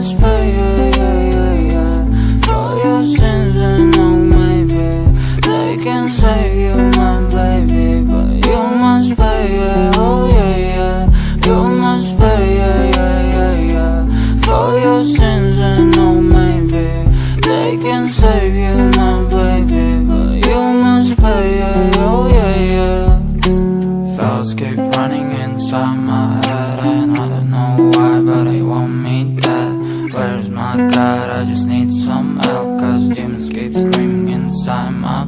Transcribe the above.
must pay, yeah, yeah, yeah, yeah. For your sins and no maybe they can save you, my baby, but you must pay, yeah, oh yeah, yeah. You must pay, yeah, yeah, yeah, yeah. For your sins and no maybe they can save you, my baby, but you must pay, yeah, oh yeah, yeah. Thoughts keep running inside my head and I don't know why, but they want me dead. Where's my God? I just need some help, cause demons keep screaming inside my